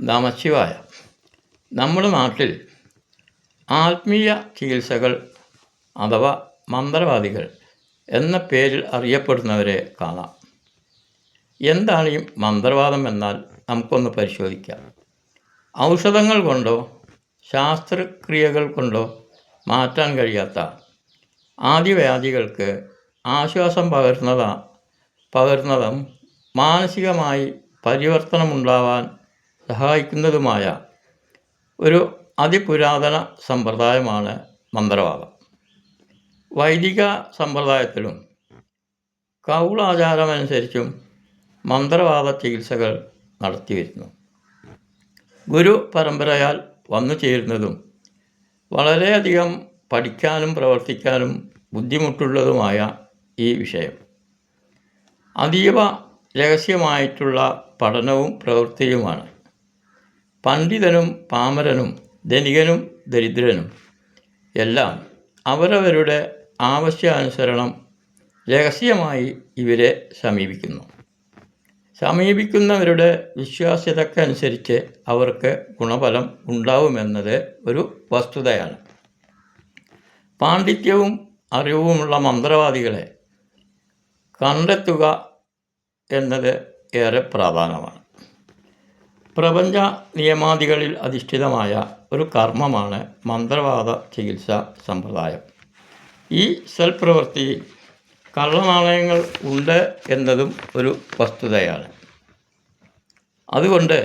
നമശിവായ. നമ്മുടെ നാട്ടിൽ ആത്മീയ ചികിത്സകൾ അഥവാ മന്ത്രവാദികൾ എന്ന പേരിൽ അറിയപ്പെടുന്നവരെ കാണാം. എന്താണ് ഈ മന്ത്രവാദം എന്നാൽ നമുക്കൊന്ന് പരിശോധിക്കാം. ഔഷധങ്ങൾ കൊണ്ടോ ശാസ്ത്രക്രിയകൾ കൊണ്ടോ മാറ്റാൻ കഴിയാത്ത ആദിവ്യാധികൾക്ക് ആശ്വാസം പകരുന്നതും മാനസികമായി പരിവർത്തനമുണ്ടാവാൻ സഹായിക്കുന്നതുമായ ഒരു അതിപുരാതന സമ്പ്രദായമാണ് മന്ത്രവാദം. വൈദിക സമ്പ്രദായത്തിലും കൗളാചാരമനുസരിച്ചും മന്ത്രവാദ ചികിത്സകൾ നടത്തിവരുന്നു. ഗുരു പരമ്പരയാൽ വന്നു ചേരുന്നതും വളരെയധികം പഠിക്കാനും പ്രവർത്തിക്കാനും ബുദ്ധിമുട്ടുള്ളതുമായ ഈ വിഷയം അതീവ രഹസ്യമായിട്ടുള്ള പഠനവും പ്രവൃത്തിയുമാണ്. പണ്ഡിതനും പാമരനും ധനികനും ദരിദ്രനും എല്ലാം അവരവരുടെ ആവശ്യാനുസരണം രഹസ്യമായി ഇവരെ സമീപിക്കുന്നവരുടെ വിശ്വാസ്യതക്കനുസരിച്ച് അവർക്ക് ഗുണഫലം ഉണ്ടാവുമെന്നത് ഒരു വസ്തുതയാണ്. പാണ്ഡിത്യവും അറിവുമുള്ള മന്ത്രവാദികളെ കണ്ടെത്തുക എന്നത് ഏറെ പ്രാധാന്യമാണ്. പ്രപഞ്ച നിയമാദികളിൽ അധിഷ്ഠിതമായ ഒരു കർമ്മമാണ് മന്ത്രവാദ ചികിത്സാ സമ്പ്രദായം. ഈ സൽപ്രവൃത്തിയിൽ കള്ളനാണയങ്ങൾ ഉണ്ട് എന്നതും ഒരു വസ്തുതയാണ്. അതുകൊണ്ട്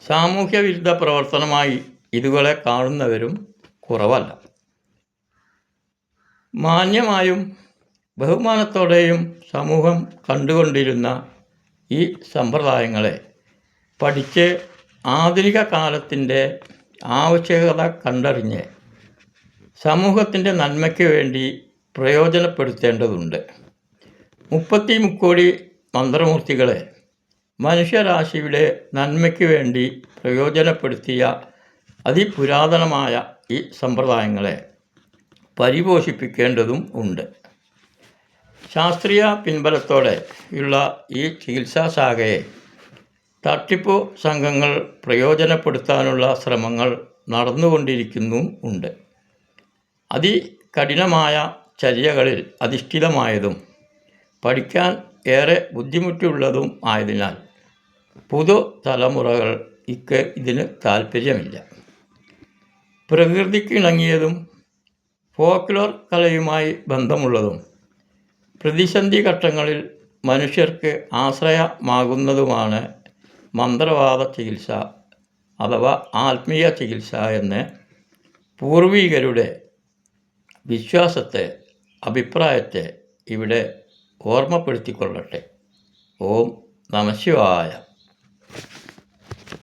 സാമൂഹ്യ വിരുദ്ധ പ്രവർത്തനമായി ഇതുകളെ കാണുന്നവരും കുറവല്ല. മാന്യമായും ബഹുമാനത്തോടെയും സമൂഹം കണ്ടുകൊണ്ടിരുന്ന ഈ സമ്പ്രദായങ്ങളെ പഠിച്ച് ആധുനിക കാലത്തിൻ്റെ ആവശ്യകത കണ്ടറിഞ്ഞ് സമൂഹത്തിൻ്റെ നന്മയ്ക്ക് വേണ്ടി പ്രയോജനപ്പെടുത്തേണ്ടതുണ്ട്. 30 കോടി മന്ത്രമൂർത്തികളെ മനുഷ്യരാശിയുടെ നന്മയ്ക്ക് വേണ്ടി പ്രയോജനപ്പെടുത്തിയ അതിപുരാതനമായ ഈ സമ്പ്രദായങ്ങളെ പരിപോഷിപ്പിക്കേണ്ടതും ഉണ്ട്. ശാസ്ത്രീയ പിൻബലത്തോടെ ഉള്ള ഈ ചികിത്സാശാഖയെ തട്ടിപ്പു സംഘങ്ങൾ പ്രയോജനപ്പെടുത്താനുള്ള ശ്രമങ്ങൾ നടന്നുകൊണ്ടിരിക്കുന്നും ഉണ്ട്. അതികഠിനമായ ചര്യകളിൽ അധിഷ്ഠിതമായതും പഠിക്കാൻ ഏറെ ബുദ്ധിമുട്ടുള്ളതും ആയതിനാൽ പുതുതലമുറകൾ ഇതിന് താല്പര്യമില്ല. പ്രകൃതിക്കിണങ്ങിയതും ഫോക്ലോർ കലയുമായി ബന്ധമുള്ളതും പ്രതിസന്ധി ഘട്ടങ്ങളിൽ മനുഷ്യർക്ക് ആശ്രയമാകുന്നതുമാണ് മന്ത്രവാദ ചികിത്സ അഥവാ ആത്മീയ ചികിത്സ എന്ന് പൂർവികരുടെ അഭിപ്രായത്തെ ഇവിടെ ഓർമ്മപ്പെടുത്തിക്കൊള്ളട്ടെ. ഓം നമഃശിവായ.